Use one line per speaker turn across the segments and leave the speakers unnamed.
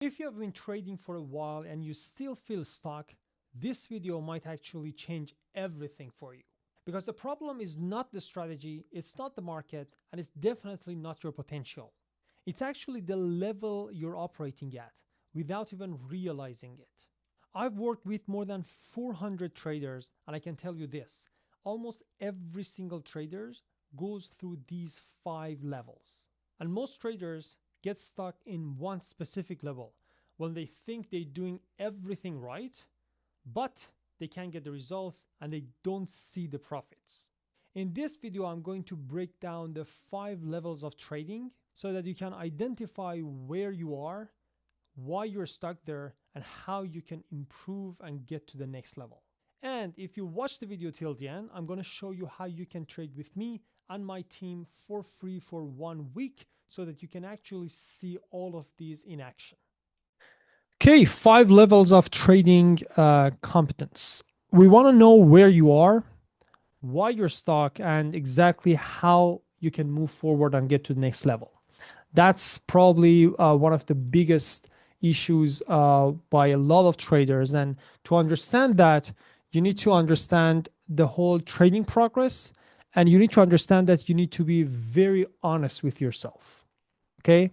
If you have been trading for a while and you still feel stuck, this video might actually change everything for you. Because the problem is not the strategy, it's not the market, and it's definitely not your potential. It's actually the level you're operating at without even realizing it. I've worked with more than 400 traders, and I can tell you this, almost every single trader goes through these 5 levels. And most traders get stuck in one specific level when they think they're doing everything right, but they can't get the results and they don't see the profits. In this video, I'm going to break down the 5 levels of trading so that you can identify where you are, why you're stuck there, and how you can improve and get to the next level. And if you watch the video till the end, I'm going to show you how you can trade with me and my team for free for 1 week so that you can actually see all of these in action. Okay, 5 levels of trading competence. We want to know where you are, why you're stuck, and exactly how you can move forward and get to the next level. That's probably one of the biggest issues by a lot of traders. And to understand that, you need to understand the whole trading progress, and you need to understand that you need to be very honest with yourself. Okay?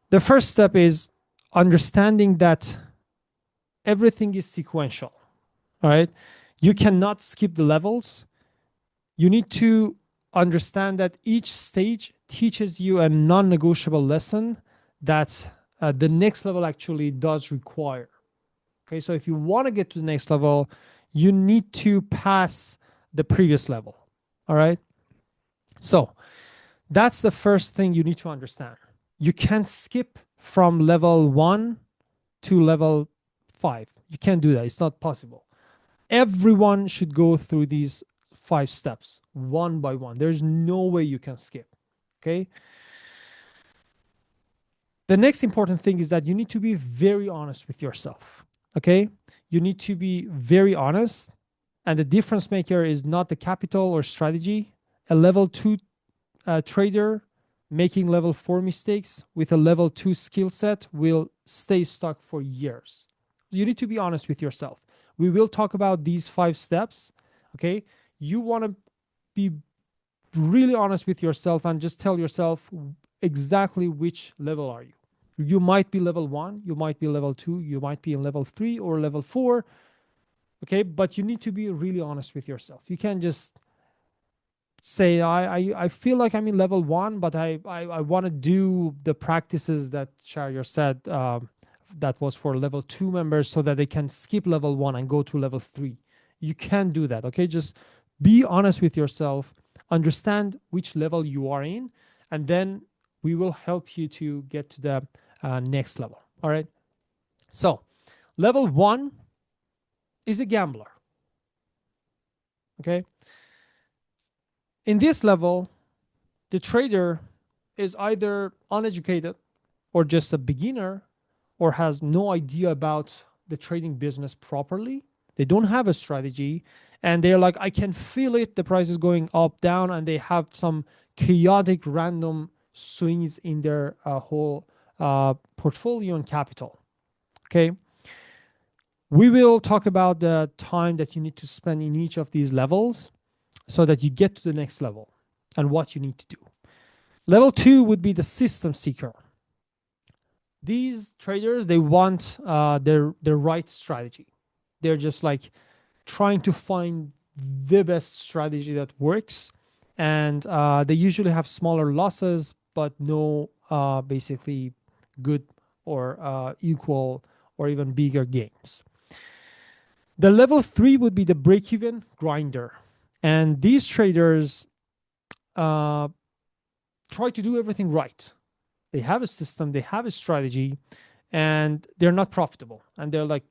The first step is understanding that everything is sequential. All right? You cannot skip the levels. You need to understand that each stage teaches you a non-negotiable lesson that the next level actually does require. Okay, so if you want to get to the next level, you need to pass the previous level. All right. So that's the first thing you need to understand. You can't skip from level 1 to level 5. You can't do that. It's not possible. Everyone should go through these 5 steps one by one. There's no way you can skip. Okay. The next important thing is that you need to be very honest with yourself. Okay. You need to be very honest. And the difference maker is not the capital or strategy. A level 2 trader making level 4 mistakes with a level 2 skill set will stay stuck for years. You need to be honest with yourself. We will talk about these 5 steps. Okay. You want to be really honest with yourself and just tell yourself exactly which level are you. You might be level 1, you might be level 2, you might be in level 3 or level 4. Okay, but you need to be really honest with yourself. You can't just say, I feel like I'm in level 1, but I want to do the practices that Shahryar said that was for level 2 members so that they can skip level 1 and go to level 3. You can't do that. Okay, just be honest with yourself, understand which level you are in, and then we will help you to get to the next level. All right. So level 1 is a gambler. Okay. In this level, the trader is either uneducated or just a beginner or has no idea about the trading business properly. They don't have a strategy and they're like, I can feel it. The price is going up, down, and they have some chaotic random swings in their whole portfolio and capital. Okay. We will talk about the time that you need to spend in each of these levels so that you get to the next level and what you need to do. Level 2 would be the system seeker. These traders, they want their right strategy. They're just like trying to find the best strategy that works. And they usually have smaller losses, but no basically good or equal or even bigger gains. The level 3 would be the break-even grinder. And these traders try to do everything right. They have a system, they have a strategy, and they're not profitable. And they're like,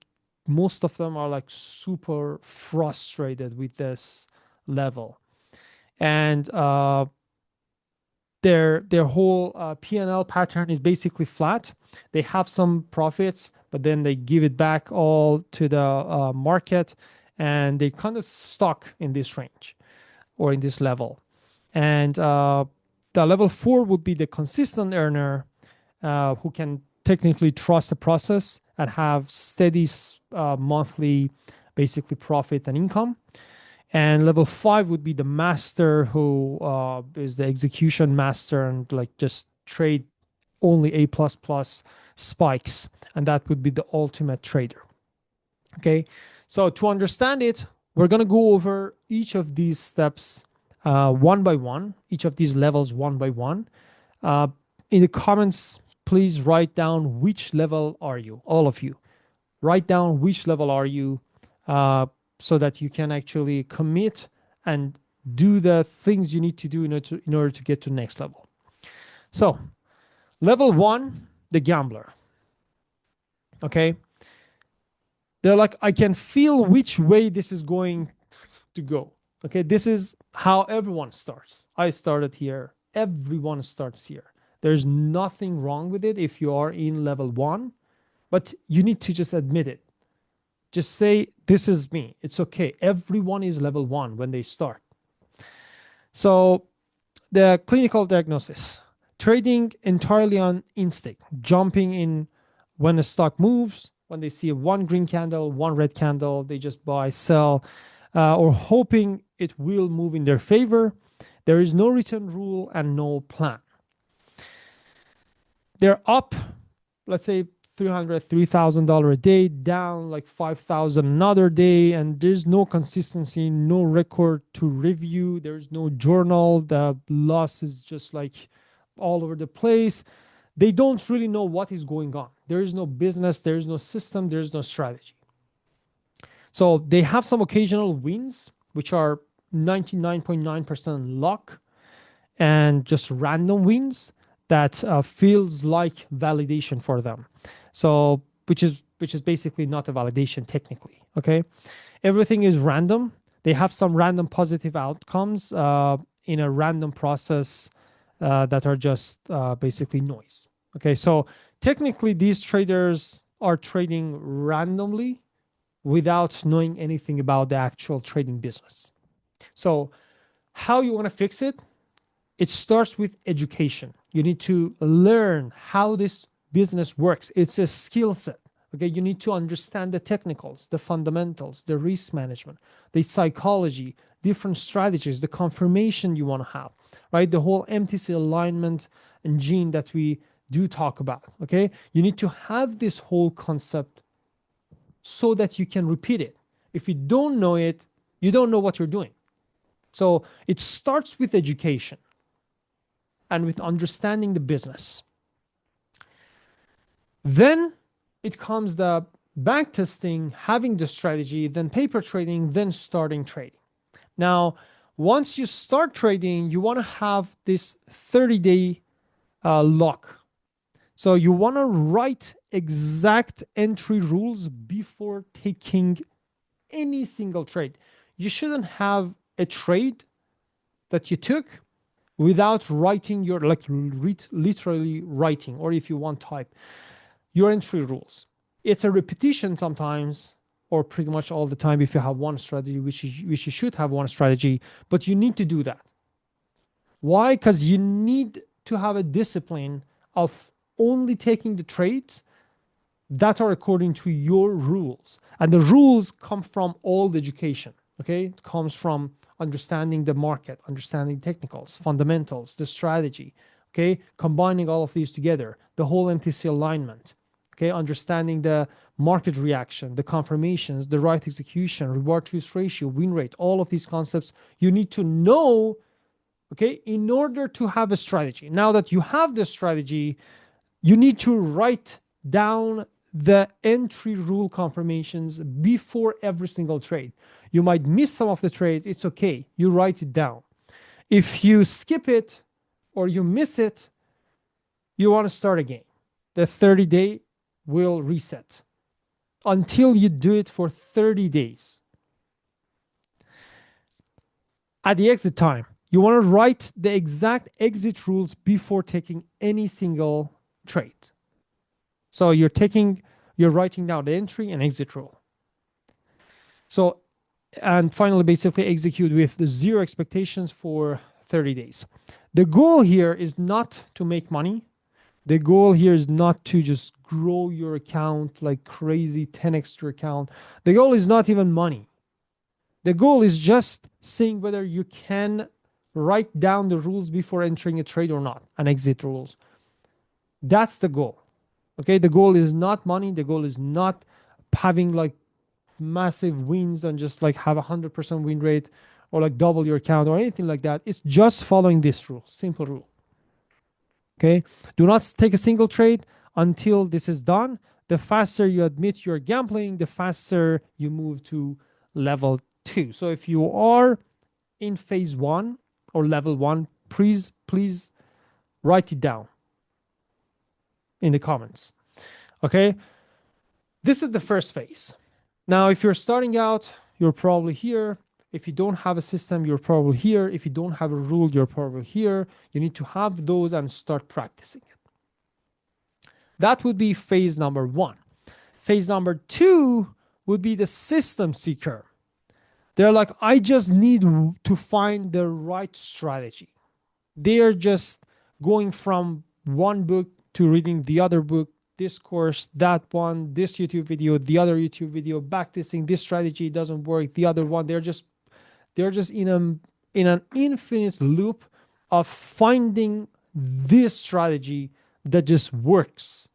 most of them are like super frustrated with this level. And their whole P&L pattern is basically flat. They have some profits, but then they give it back all to the market, and they kind of stuck in this range or in this level. And the level 4 would be the consistent earner who can technically trust the process and have steady monthly basically profit and income. And level 5 would be the master, who is the execution master and like just trade only A++ spikes, and that would be the ultimate trader. Okay, so to understand it, we're going to go over each of these steps one by one, each of these levels one by one. In the comments, please write down which level are you, all of you. Write down which level are you, so that you can actually commit and do the things you need to do in order to get to the next level. So level 1, the gambler. Okay, they're like, I can feel which way this is going to go. Okay, this is how everyone starts. I started here. Everyone starts here. There's nothing wrong with it if you are in level 1, but you need to just admit it. Just say, this is me. It's okay. Everyone is level 1 when they start. So the clinical diagnosis: trading entirely on instinct, jumping in when a stock moves. When they see one green candle, one red candle, they just buy, sell, or hoping it will move in their favor. There is no written rule and no plan. They're up, let's say, $3,000 a day, down like $5,000 another day, and there's no consistency, no record to review. There's no journal. The loss is just like all over the place. They don't really know what is going on. There is no business, there is no system, there is no strategy. So they have some occasional wins, which are 99.9% luck and just random wins that feels like validation for them. So which is basically not a validation technically. Okay, everything is random. They have some random positive outcomes in a random process that are just basically noise. Okay, so technically these traders are trading randomly without knowing anything about the actual trading business. So how you want to fix it? It starts with education. You need to learn how this business works. It's a skill set. Okay, you need to understand the technicals, the fundamentals, the risk management, the psychology, different strategies, the confirmation you want to have, right? The whole MTC Alignment Engine that we do talk about. Okay, you need to have this whole concept so that you can repeat it. If you don't know it, you don't know what you're doing. So it starts with education and with understanding the business. Then it comes the back testing, having the strategy, then paper trading, then starting trading. Now, once you start trading, you want to have this 30-day lock. So you want to write exact entry rules before taking any single trade. You shouldn't have a trade that you took without writing your, like literally writing, or if you want type, your entry rules. It's a repetition sometimes, or pretty much all the time if you have one strategy, which you should have one strategy, but you need to do that. Why? Because you need to have a discipline of only taking the trades that are according to your rules. And the rules come from all the education, okay? It comes from understanding the market, understanding technicals, fundamentals, the strategy, okay? Combining all of these together, the whole MTC alignment, okay? Understanding the market reaction, the confirmations, the right execution, reward to risk ratio, win rate, all of these concepts you need to know, okay, in order to have a strategy. Now that you have the strategy, you need to write down the entry rule confirmations before every single trade. You might miss some of the trades. It's okay. You write it down. If you skip it or you miss it, you want to start again. The 30-day will reset until you do it for 30 days. At the exit time, you want to write the exact exit rules before taking any single trade. So you're writing down the entry and exit rule. So, and finally, basically execute with the zero expectations for 30 days. The goal here is not to make money. The goal here is not to just grow your account like crazy, 10x your account. The goal is not even money. The goal is just seeing whether you can write down the rules before entering a trade or not, and exit rules. That's the goal. Okay, the goal is not money. The goal is not having like massive wins and just like have 100% win rate or like double your account or anything like that. It's just following this rule, simple rule. Okay, do not take a single trade until this is done. The faster you admit you're gambling, the faster you move to level 2. So if you are in phase 1 or level 1, please write it down in the comments. Okay, this is the first phase. Now, if you're starting out, you're probably here. If you don't have a system, you're probably here. If you don't have a rule, you're probably here. You need to have those and start practicing it. That would be phase number 1. Phase number 2 would be the system seeker. They're like, I just need to find the right strategy. They're just going from one book to reading the other book, this course, that one, this YouTube video, the other YouTube video, backtesting, this strategy doesn't work, the other one. They're just in an infinite loop of finding this strategy that just works.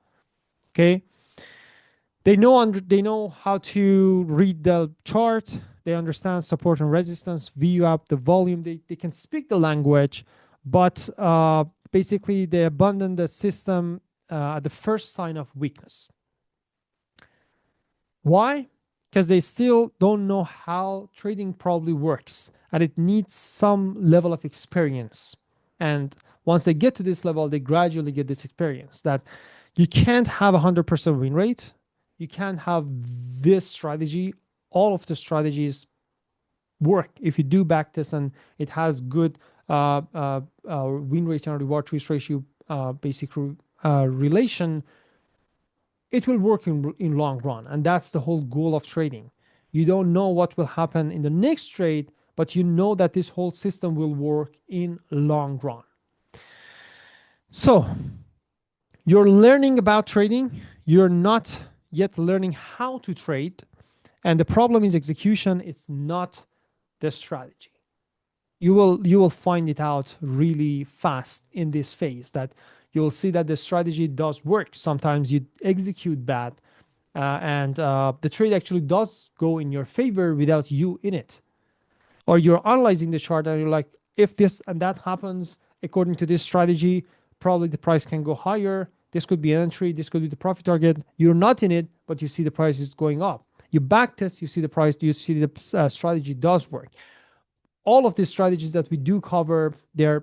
Okay, they know how to read the chart. They understand support and resistance, VWAP, the volume. They can speak the language, but basically they abandon the system at the first sign of weakness. Why? Because they still don't know how trading probably works, and it needs some level of experience. And once they get to this level, they gradually get this experience that you can't have 100% win rate. You can't have this strategy. All of the strategies work if you do backtest and it has good win rate and reward to risk ratio basically relation. It will work in long run, and that's the whole goal of trading. You don't know what will happen in the next trade, but you know that this whole system will work in long run. So you're learning about trading. You're not yet learning how to trade, and the problem is execution. It's not the strategy. You will find it out really fast in this phase that you'll see that the strategy does work. Sometimes you execute bad, and the trade actually does go in your favor without you in it. Or you're analyzing the chart and you're like, if this and that happens according to this strategy, probably the price can go higher. This could be an entry. This could be the profit target. You're not in it, but you see the price is going up. You backtest, you see the price, you see the strategy does work. All of these strategies that we do cover, they're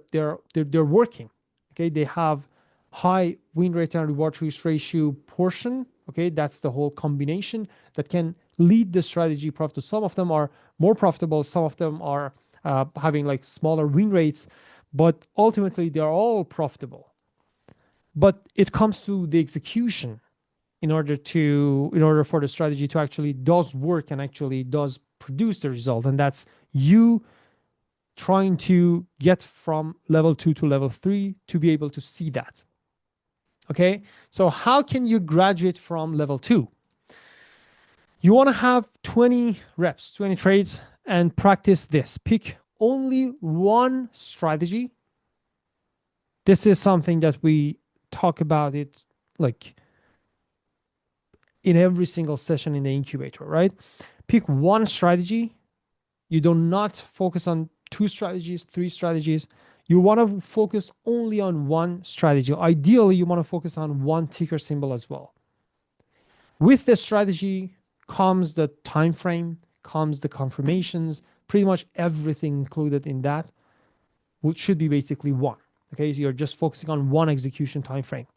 working. Okay, they have high win rate and reward to risk ratio portion. Okay, that's the whole combination that can lead the strategy profit. Some of them are more profitable, some of them are having like smaller win rates, but ultimately they are all profitable. But it comes to the execution in order for the strategy to actually does work and actually does produce the result, and that's you trying to get from level 2 to level 3 to be able to see that. Okay, so how can you graduate from level 2? You want to have 20 reps, 20 trades, and practice this. Pick only one strategy. This is something that we talk about it like in every single session in the incubator, right? Pick one strategy. You do not focus on 2 strategies, 3 strategies. You want to focus only on one strategy. Ideally, you want to focus on one ticker symbol as well. With the strategy comes the time frame, comes the confirmations, pretty much everything included in that, which should be basically one. Okay, so you're just focusing on one execution time frame.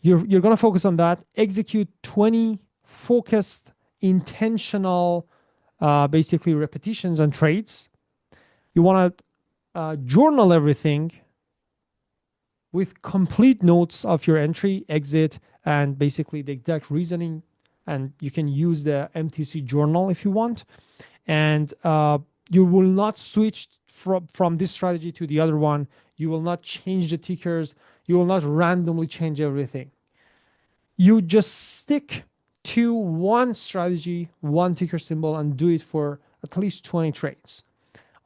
You're going to focus on that. Execute 20 focused, intentional, basically repetitions and trades. You want to journal everything with complete notes of your entry, exit, and basically the exact reasoning. And you can use the MTC journal if you want. And you will not switch from this strategy to the other one. You will not change the tickers. You will not randomly change everything. You just stick to one strategy, one ticker symbol, and do it for at least 20 trades.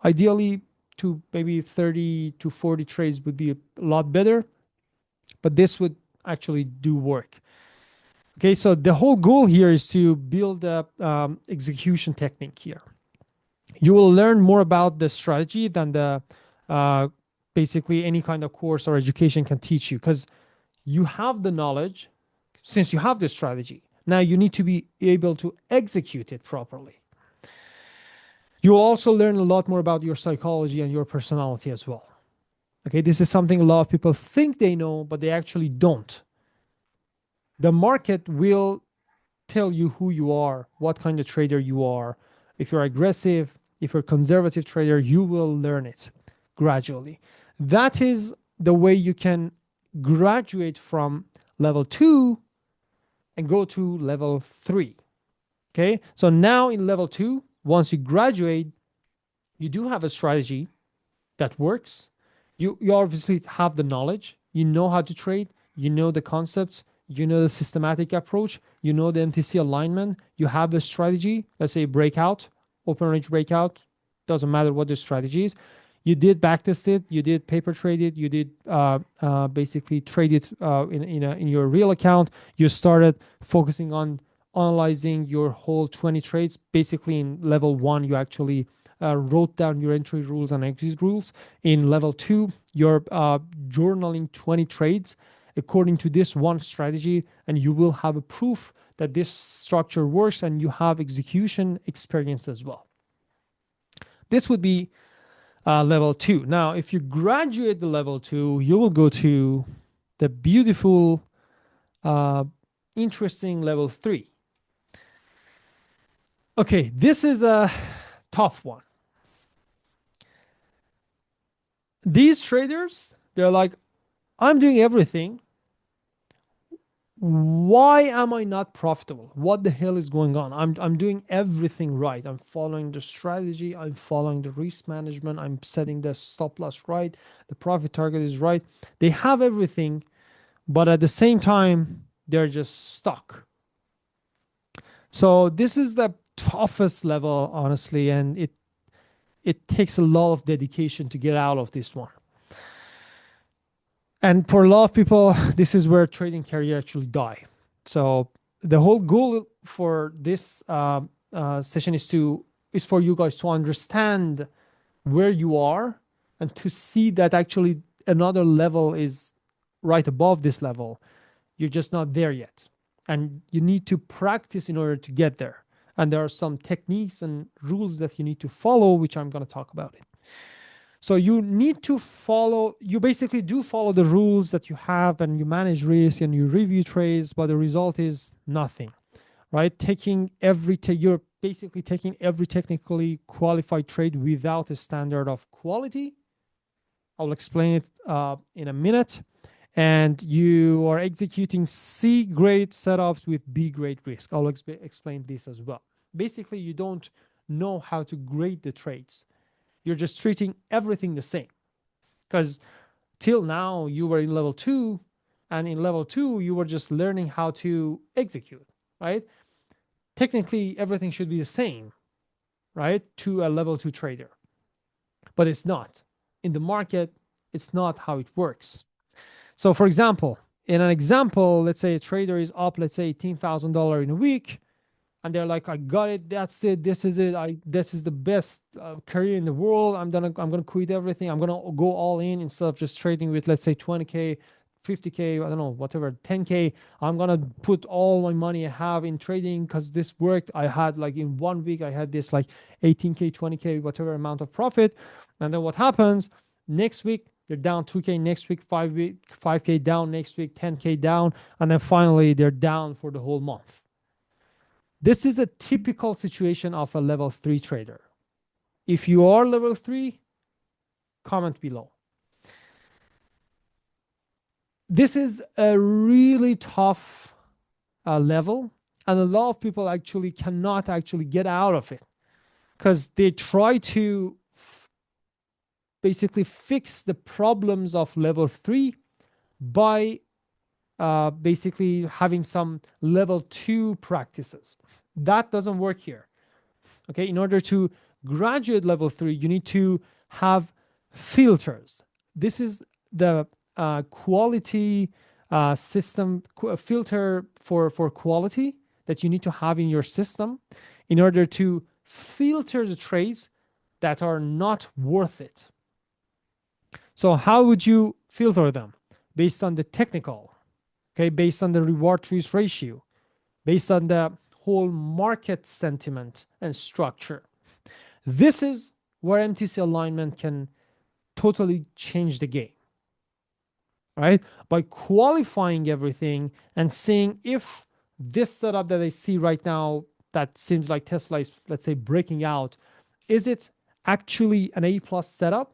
Ideally, to maybe 30 to 40 trades would be a lot better, but this would actually do work. Okay, so the whole goal here is to build a execution technique here. You will learn more about the strategy than the basically any kind of course or education can teach you, because you have the knowledge. Since you have the strategy, now you need to be able to execute it properly. You'll also learn a lot more about your psychology and your personality as well. Okay, this is something a lot of people think they know, but they actually don't. The market will tell you who you are, what kind of trader you are. If you're aggressive, if you're a conservative trader, you will learn it gradually. That is the way you can graduate from level 2 and go to level 3. Okay, so now in level 2, once you graduate, you do have a strategy that works. You obviously have the knowledge, you know how to trade, you know the concepts, you know the systematic approach, you know the MTC alignment, you have a strategy, let's say breakout, open range breakout, doesn't matter what the strategy is. You did backtest it, you did paper trade it, you did basically trade it in your real account. You started focusing on analyzing your whole 20 trades. Basically in level 1, you actually wrote down your entry rules and exit rules. In level 2, you're journaling 20 trades according to this one strategy, and you will have a proof that this structure works, and you have execution experience as well. This would be level 2. Now, if you graduate the level 2, you will go to the beautiful, interesting level 3. Okay, this is a tough one. These traders, they're like, I'm doing everything. Why am I not profitable? What the hell is going on? I'm doing everything right. I'm following the strategy. I'm following the risk management. I'm setting the stop loss right. The profit target is right. They have everything, but at the same time, they're just stuck. So this is the toughest level, honestly, and it takes a lot of dedication to get out of this one. And for a lot of people, this is where trading career actually die. So the whole goal for this session is for you guys to understand where you are and to see that actually another level is right above this level. You're just not there yet. And you need to practice in order to get there. And there are some techniques and rules that you need to follow, which I'm going to talk about it. So you need to follow, you basically do follow the rules that you have, and you manage risk and you review trades, but the result is nothing, right? You're basically taking every technically qualified trade without a standard of quality. I'll explain it in a minute. And you are executing C grade setups with B grade risk. I'll explain this as well. Basically, you don't know how to grade the trades. You're just treating everything the same, because till now you were in level 2, and in level 2 you were just learning how to execute, right? Technically everything should be the same, right, to a level 2 trader, but it's not. In the market, it's not how it works. So for example, let's say a trader is up, let's say $18,000 in a week, and they're like, I got it, that's it, this is it, this is the best career in the world. I'm gonna quit everything. I'm gonna go all in instead of just trading with, let's say, 20K, 50K, I don't know, whatever, 10K. I'm gonna put all my money I have in trading because this worked. I had, like, in 1 week, I had this like 18K, 20K, whatever amount of profit. And then what happens? Next week, they're down 2K, next week, 5K down, next week, 10K down, and then finally they're down for the whole month. This is a typical situation of a level 3 trader. If you are level 3, comment below. This is a really tough level, and a lot of people actually cannot actually get out of it because they try to basically fix the problems of level 3 by basically having some level 2 practices. That doesn't work here. Okay, in order to graduate level 3, you need to have filters. This is the quality system filter for quality that you need to have in your system in order to filter the trades that are not worth it. So how would you filter them? Based on the technical, okay, based on the reward to risk ratio, based on the whole market sentiment and structure. This is where MTC alignment can totally change the game, right? By qualifying everything and seeing if this setup that I see right now that seems like Tesla is, let's say, breaking out, is it actually an A plus setup?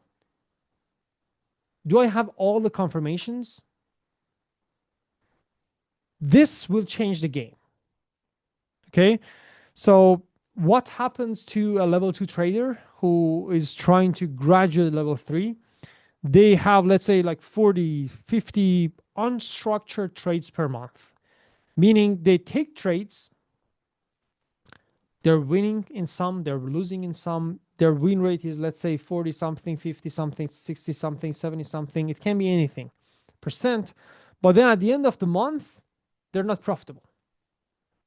Do I have all the confirmations? This will change the game. Okay, so what happens to a level 2 trader who is trying to graduate level 3? They have, let's say, like 40, 50 unstructured trades per month, meaning they take trades, they're winning in some, they're losing in some. Their win rate is, let's say, 40 something, 50 something, 60 something, 70 something. It can be anything percent. But then at the end of the month, they're not profitable.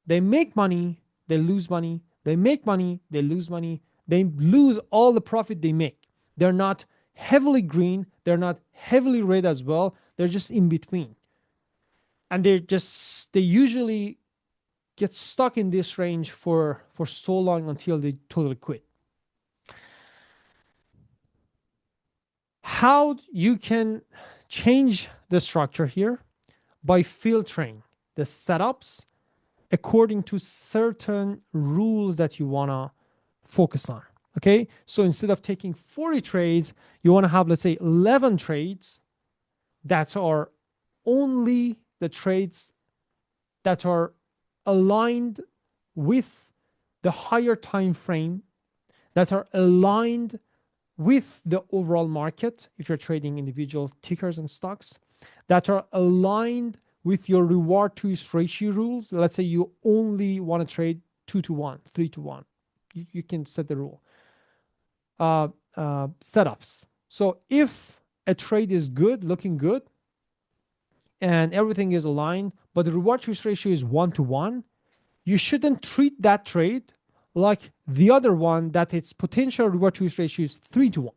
They make money, they lose money. They make money, they lose money. They lose all the profit they make. They're not heavily green. They're not heavily red as well. They're just in between. And they usually get stuck in this range for so long until they totally quit. How you can change the structure here? By filtering the setups according to certain rules that you want to focus on. Okay, so instead of taking 40 trades, you want to have, let's say, 11 trades that are only the trades that are aligned with the higher time frame, that are aligned with the overall market if you're trading individual tickers and stocks, that are aligned with your reward to risk ratio rules. Let's say you only want to trade 2 to 1, 3 to 1. You can set the rule. Setups. So if a trade is good, looking good, and everything is aligned, but the reward to risk ratio is 1 to 1, you shouldn't treat that trade like the other one that its potential reward to risk ratio is 3 to 1.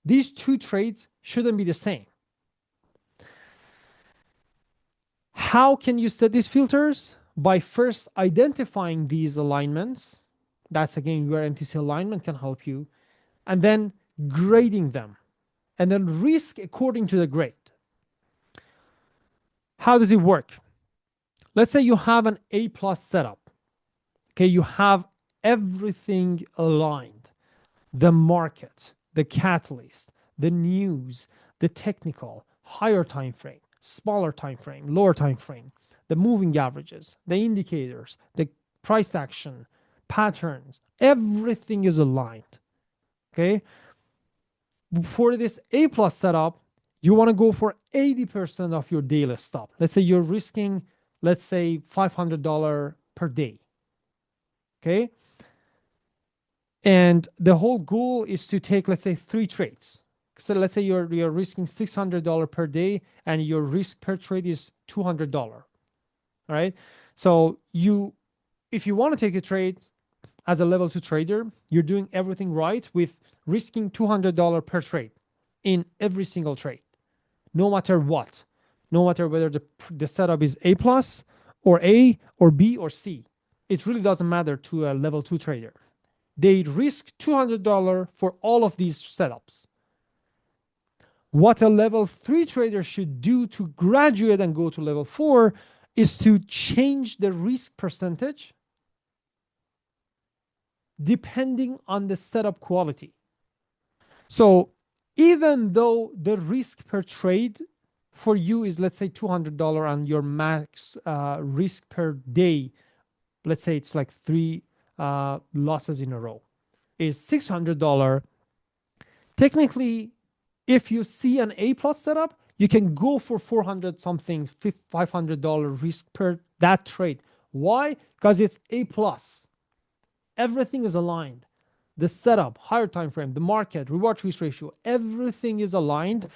These two trades shouldn't be the same. How can you set these filters? By first identifying these alignments. That's again where MTC alignment can help you. And then grading them. And then risk according to the grade. How does it work? Let's say you have an A plus setup. Okay, you have everything aligned. The market, the catalyst, the news, the technical, higher time frame, smaller time frame, lower time frame, the moving averages, the indicators, the price action, patterns, everything is aligned. Okay, for this A plus setup, you want to go for 80% of your daily stop. Let's say you're risking, let's say, $500 per day. Okay, and the whole goal is to take, let's say, 3 trades. So let's say you're risking $600 per day and your risk per trade is $200. All right. So if you want to take a trade as a level 2 trader, you're doing everything right with risking $200 per trade in every single trade, no matter what, no matter whether the setup is A plus or A or B or C. It really doesn't matter to a level 2 trader. They risk $200 for all of these setups. What a level 3 trader should do to graduate and go to level 4 is to change the risk percentage depending on the setup quality. So even though the risk per trade for you is, let's say, $200 and your max risk per day, let's say it's like 3 losses in a row, is $600. Technically, if you see an A plus setup, You can go for 400 something, $500 risk per that trade. Why? Because it's A plus. Everything is aligned. The setup, higher time frame, the market, reward to risk ratio, everything is aligned.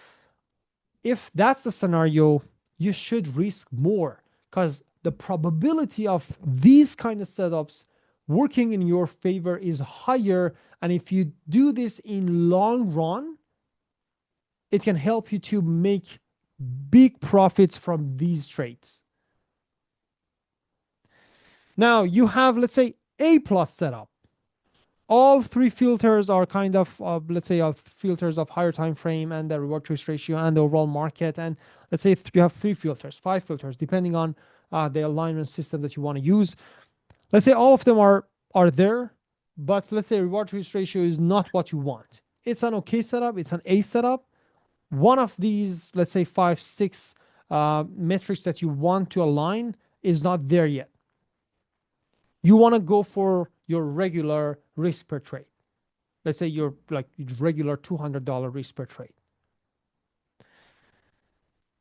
If that's the scenario, you should risk more, because the probability of these kind of setups working in your favor is higher. And if you do this in long run, it can help you to make big profits from these trades. Now you have, let's say, A plus setup. All three filters are kind of, let's say, filters of higher time frame and the reward to risk ratio and the overall market. And let's say you have 3 filters, 5 filters, depending on the alignment system that you want to use. Let's say all of them are there, but let's say reward to risk ratio is not what you want. It's an okay setup. It's an A setup. One of these, let's say 5, 6 metrics that you want to align is not there yet. You want to go for your regular risk per trade. Let's say your like regular $200 risk per trade.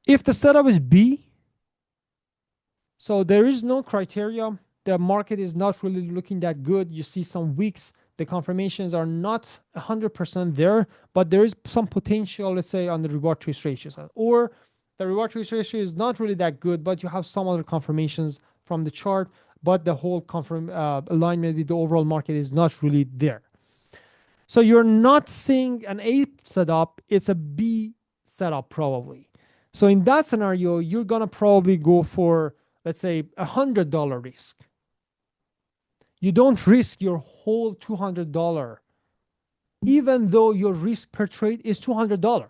If the setup is B, so there is no criteria, the market is not really looking that good. You see some weeks, the confirmations are not 100% there, but there is some potential, let's say, on the reward to risk ratio side. Or the reward to risk ratio is not really that good, but you have some other confirmations from the chart, but the whole alignment with the overall market is not really there. So you're not seeing an A setup, it's a B setup probably. So in that scenario, you're gonna probably go for, let's say, $100 risk. You don't risk your whole $200, even though your risk per trade is $200.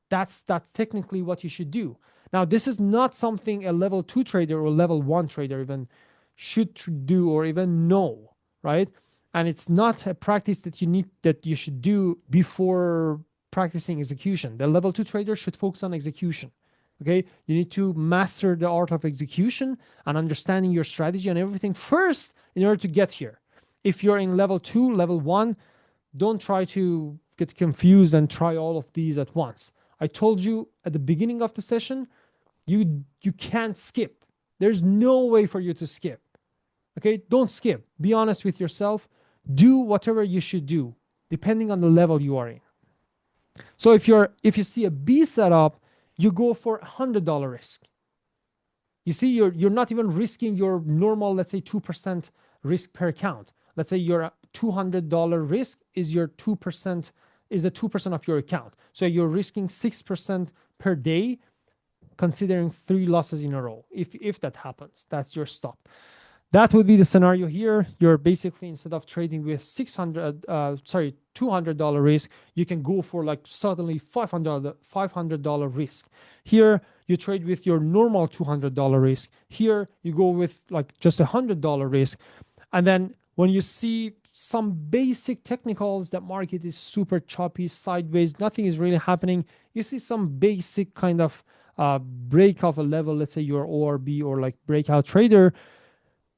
That's technically what you should do. Now, this is not something a level 2 trader or level 1 trader even should do or even know, right? And it's not a practice that you should do before practicing execution. The level 2 trader should focus on execution. Okay, you need to master the art of execution and understanding your strategy and everything first in order to get here. If you're in level 2, level 1, don't try to get confused and try all of these at once. I told you at the beginning of the session, you can't skip. There's no way for you to skip. Okay, don't skip. Be honest with yourself. Do whatever you should do, depending on the level you are in. So if you see a B setup, you go for $100 risk. You see, you're not even risking your normal, let's say 2% risk per account. Let's say your $200 risk is your 2%, is the 2% of your account. So you're risking 6% per day, considering 3 losses in a row. If that happens, that's your stop. That would be the scenario here. You're basically, instead of trading with $200 risk, you can go for like suddenly $500 risk. Here, you trade with your normal $200 risk. Here, you go with like just $100 risk. And then when you see some basic technicals, that market is super choppy, sideways, nothing is really happening. You see some basic kind of break of a level, let's say you're ORB or like breakout trader,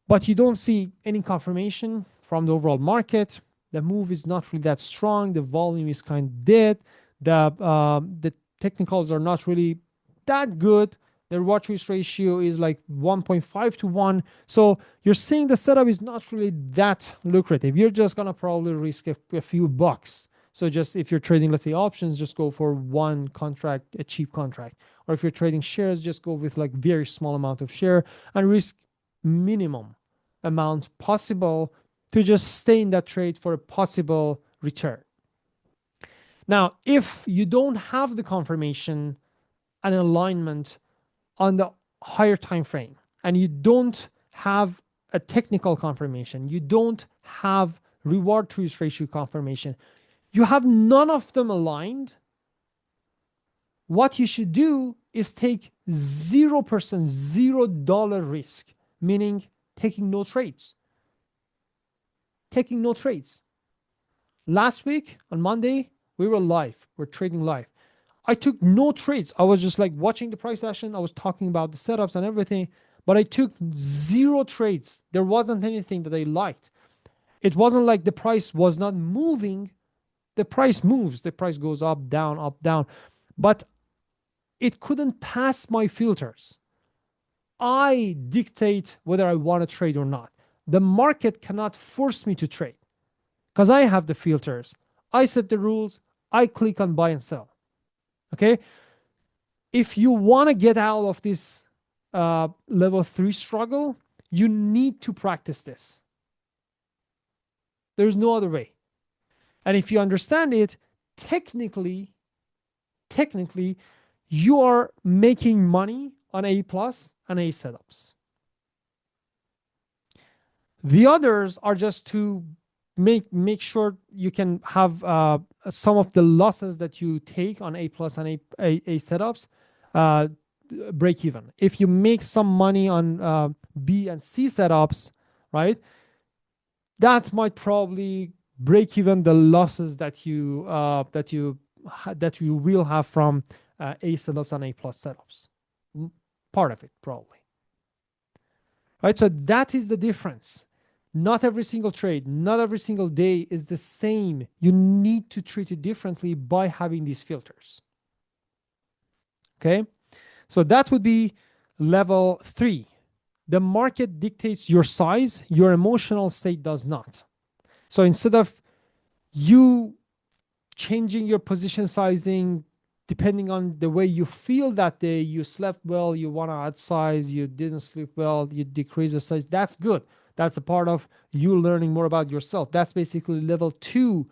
but you don't see any confirmation from the overall market. The move is not really that strong. The volume is kind of dead. The technicals are not really that good. The reward to risk ratio is like 1.5 to 1. So you're seeing the setup is not really that lucrative. You're just going to probably risk a few bucks. So just if you're trading, let's say options, just go for one contract, a cheap contract. Or if you're trading shares, just go with like very small amount of share and risk minimum amount possible to just stay in that trade for a possible return. Now, if you don't have the confirmation and alignment on the higher time frame, and you don't have a technical confirmation, you don't have reward to risk ratio confirmation, you have none of them aligned, what you should do is take 0%, $0 risk, meaning taking no trades. Taking no trades. Last week on Monday, we were live. We're trading live. I took no trades. I was just like watching the price action. I was talking about the setups and everything, but I took 0 trades. There wasn't anything that I liked. It wasn't like the price was not moving. The price moves. The price goes up, down, up, down. But it couldn't pass my filters. I dictate whether I want to trade or not. The market cannot force me to trade because I have the filters. I set the rules. I click on buy and sell. Okay. If you want to get out of this level 3 struggle, you need to practice this. There's no other way. And if you understand it, technically, you are making money on A plus and A setups. The others are just to make sure you can have some of the losses that you take on A plus and A setups break even. If you make some money on B and C setups, right, that might probably break even the losses that you will have from A setups and A plus setups. Part of it, probably. Right, so that is the difference. Not every single trade, not every single day is the same. You need to treat it differently by having these filters. Okay, so that would be level 3. The market dictates your size, your emotional state does not. So instead of you changing your position sizing depending on the way you feel that day, you slept well, you want to add size, you didn't sleep well, you decrease the size, that's good. That's a part of you learning more about yourself. That's basically level 2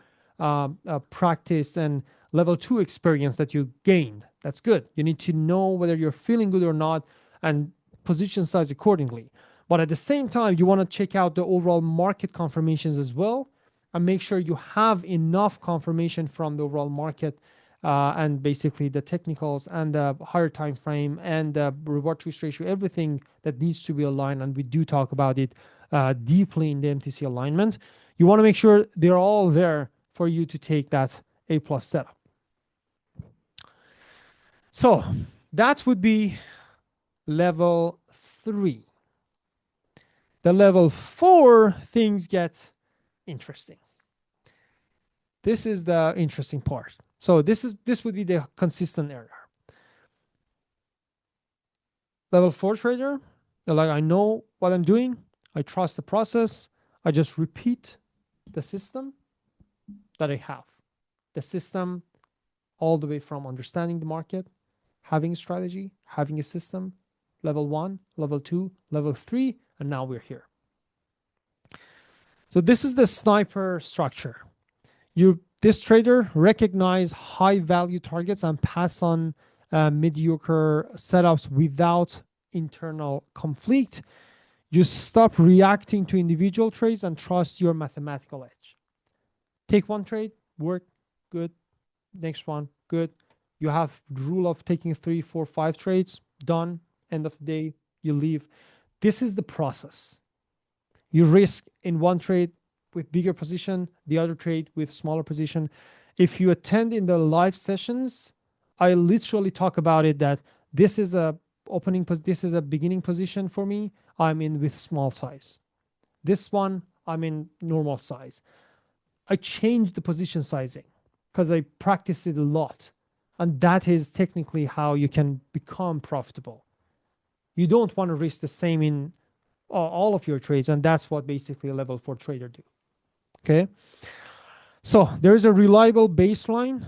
practice and level 2 experience that you gained. That's good. You need to know whether you're feeling good or not and position size accordingly. But at the same time, you want to check out the overall market confirmations as well and make sure you have enough confirmation from the overall market and basically the technicals and the higher time frame and the reward to risk ratio, everything that needs to be aligned. And we do talk about it deeply in the MTC alignment. You want to make sure they're all there for you to take that A plus setup. So that would be level 3. The level 4 things get interesting. This is the interesting part. So this would be the consistent error. Level 4 trader, they're like, I know what I'm doing. I trust the process. I just repeat the system that I have. The system all the way from understanding the market, having a strategy, having a system, level 1, level 2, level 3, and now we're here. So this is the sniper structure. This trader recognize high value targets and pass on mediocre setups without internal conflict. You stop reacting to individual trades and trust your mathematical edge. Take one trade, work, good. Next one, good. You have rule of taking 3, 4, 5 trades, done. End of the day, you leave. This is the process. You risk in one trade with bigger position, the other trade with smaller position. If you attend in the live sessions, I literally talk about it that this is a beginning position for me. I'm in with small size. This one, I'm in normal size. I changed the position sizing because I practice it a lot. And that is technically how you can become profitable. You don't want to risk the same in all of your trades. And that's what basically a level 4 trader do. Okay. So there is a reliable baseline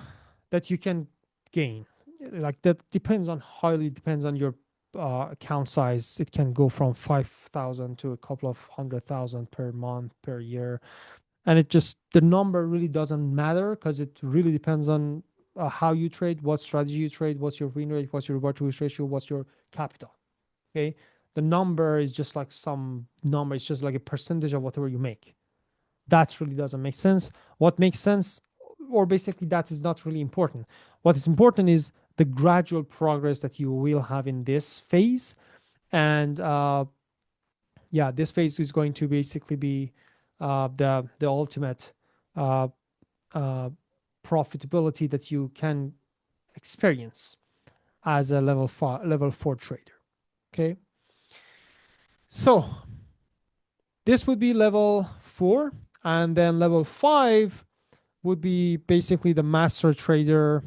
that you can gain. Like that highly depends on your account size. It can go from 5,000 to a couple of 100,000 per month, per year. And the number really doesn't matter because it really depends on how you trade, what strategy you trade, what's your win rate, what's your reward to risk ratio, what's your capital. Okay. The number is just like some number. It's just like a percentage of whatever you make. That really doesn't make sense. What makes sense, or basically that is not really important. What is important is the gradual progress that you will have in this phase. And this phase is going to basically be the ultimate profitability that you can experience as a level 4 trader. Okay. So this would be level 4. And then level 5 would be basically the master trader.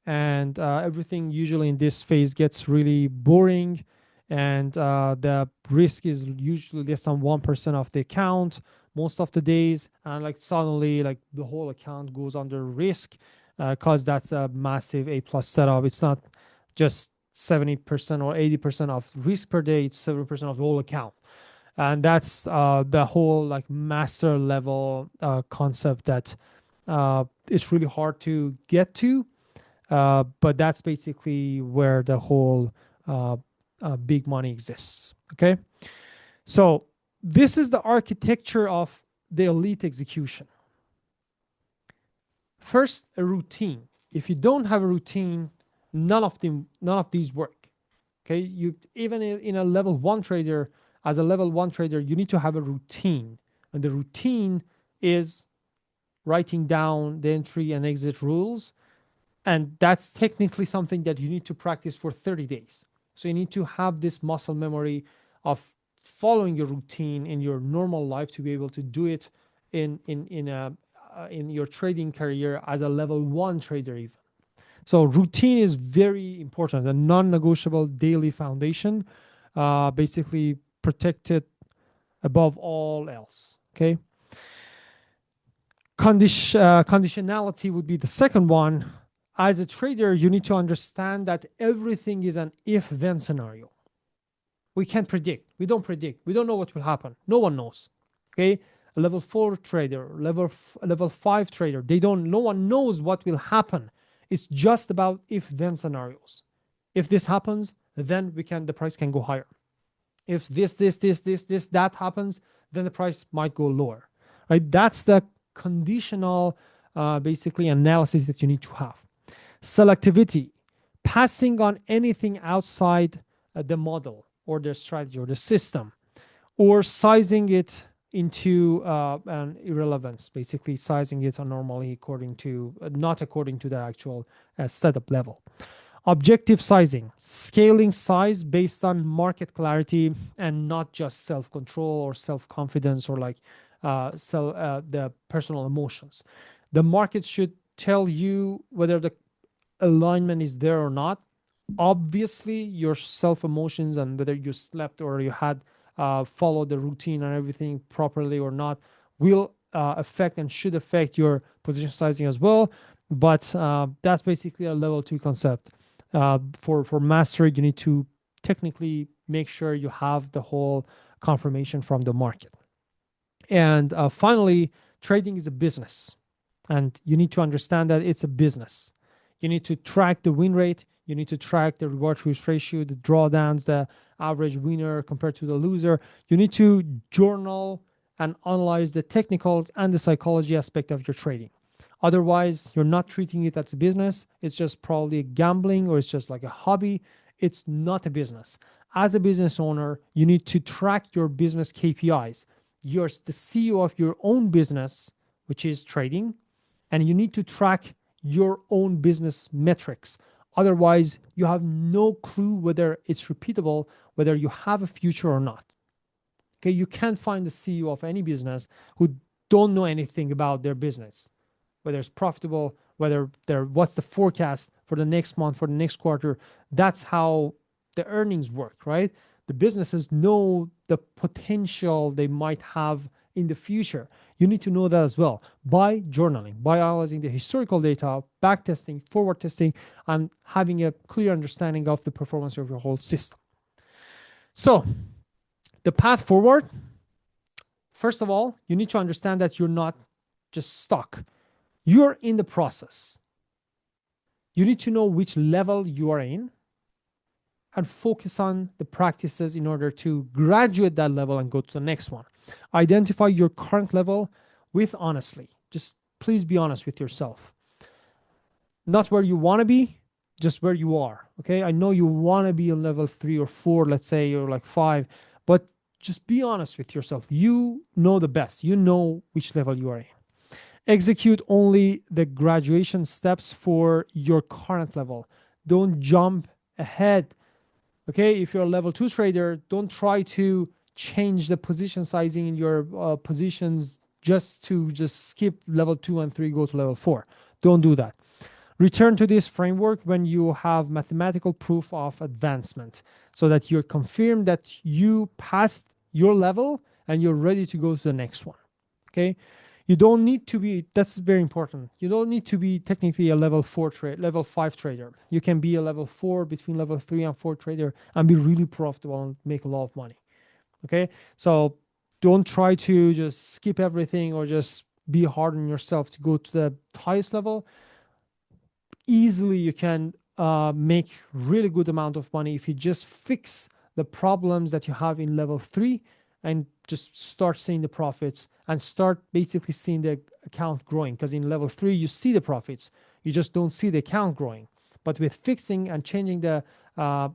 and everything usually in this phase gets really boring, and the risk is usually less than 1% of the account most of the days, and like suddenly like the whole account goes under risk, because that's a massive A plus setup. It's not just 70% or 80% of risk per day, it's 70% of the whole account. And that's the whole like master level concept that it's really hard to get to, but that's basically where the whole big money exists. Okay, so this is the architecture of the elite execution. First, a routine. If you don't have a routine, none of these work. Okay, you even in a level one trader, as a level one trader, you need to have a routine, and the routine is writing down the entry and exit rules, and that's technically something that you need to practice for 30 days. So you need to have this muscle memory of following your routine in your normal life to be able to do it in your trading career as a level one trader even. So routine is very important, a non-negotiable daily foundation, basically protected above all else. Okay. Conditionality would be the second one. As a trader, you need to understand that everything is an if-then scenario. We can't predict. We don't predict. We don't know what will happen. No one knows. Okay. A level 4 trader, level 5 trader, no one knows what will happen. It's just about if-then scenarios. If this happens, then the price can go higher. If this, that happens, then the price might go lower. Right? That's the conditional, basically analysis that you need to have. Selectivity, passing on anything outside the model or the strategy or the system, or sizing it into an irrelevance, basically sizing it normally not according to the actual setup level. Objective sizing, scaling size based on market clarity and not just self-control or self-confidence or like the personal emotions. The market should tell you whether the alignment is there or not. Obviously, your self-emotions and whether you slept or you had followed the routine and everything properly or not will affect and should affect your position sizing as well. But that's basically a level 2 concept. For mastery, you need to technically make sure you have the whole confirmation from the market. And finally, trading is a business, and you need to understand that it's a business. You need to track the win rate. You need to track the reward to risk ratio, the drawdowns, the average winner compared to the loser. You need to journal and analyze the technicals and the psychology aspect of your trading. Otherwise, you're not treating it as a business. It's just probably gambling, or it's just like a hobby. It's not a business. As a business owner, you need to track your business KPIs. You're the CEO of your own business, which is trading, and you need to track your own business metrics. Otherwise, you have no clue whether it's repeatable, whether you have a future or not. Okay, you can't find the CEO of any business who don't know anything about their business, whether it's profitable, what's the forecast for the next month, for the next quarter. That's how the earnings work, right? The businesses know the potential they might have in the future. You need to know that as well by journaling, by analyzing the historical data, back testing, forward testing, and having a clear understanding of the performance of your whole system. So the path forward, first of all, you need to understand that you're not just stuck. You're in the process. You need to know which level you are in and focus on the practices in order to graduate that level and go to the next one. Identify your current level with honesty. Just please be honest with yourself. Not where you want to be, just where you are. Okay, I know you want to be on level 3 or 4, let's say, or like 5, but just be honest with yourself. You know the best. You know which level you are in. Execute only the graduation steps for your current level. Don't jump ahead. Okay, if you're a level 2 trader, don't try to change the position sizing in your positions just to skip level 2 and 3, go to level 4. Don't do that. Return to this framework when you have mathematical proof of advancement so that you're confirmed that you passed your level and you're ready to go to the next one. Okay. You don't need to be, that's very important. You don't need to be technically a level 5 trader. You can be a level 4, between level 3 and 4 trader, and be really profitable and make a lot of money. Okay. So don't try to just skip everything or just be hard on yourself to go to the highest level. Easily you can make really good amount of money if you just fix the problems that you have in level 3 and just start seeing the profits and start basically seeing the account growing, because in level 3 you see the profits, you just don't see the account growing. But with fixing and changing the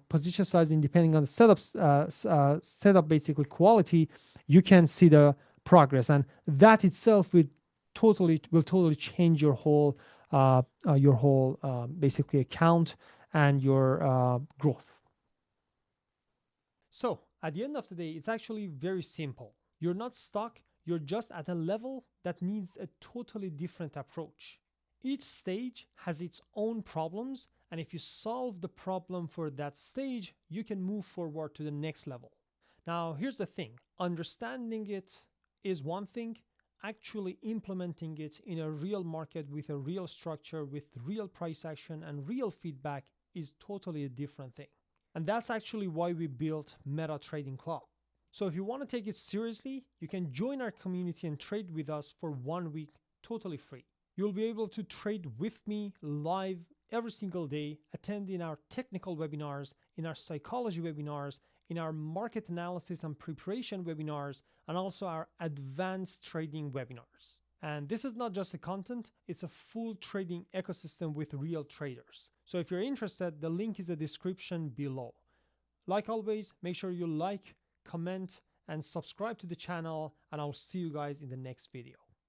position sizing depending on the setup basically quality, you can see the progress, and that itself will totally change your whole basically account and your growth. So at the end of the day, it's actually very simple. You're not stuck, you're just at a level that needs a totally different approach. Each stage has its own problems, and if you solve the problem for that stage, you can move forward to the next level. Now, here's the thing. Understanding it is one thing. Actually implementing it in a real market with a real structure, with real price action and real feedback is totally a different thing. And that's actually why we built Meta Trading Club. So if you want to take it seriously, you can join our community and trade with us for 1 week totally free. You'll be able to trade with me live every single day, attending our technical webinars, in our psychology webinars, in our market analysis and preparation webinars, and also our advanced trading webinars. And this is not just a content, it's a full trading ecosystem with real traders. So if you're interested, the link is in the description below. Like always, make sure you like, comment, and subscribe to the channel, and I'll see you guys in the next video.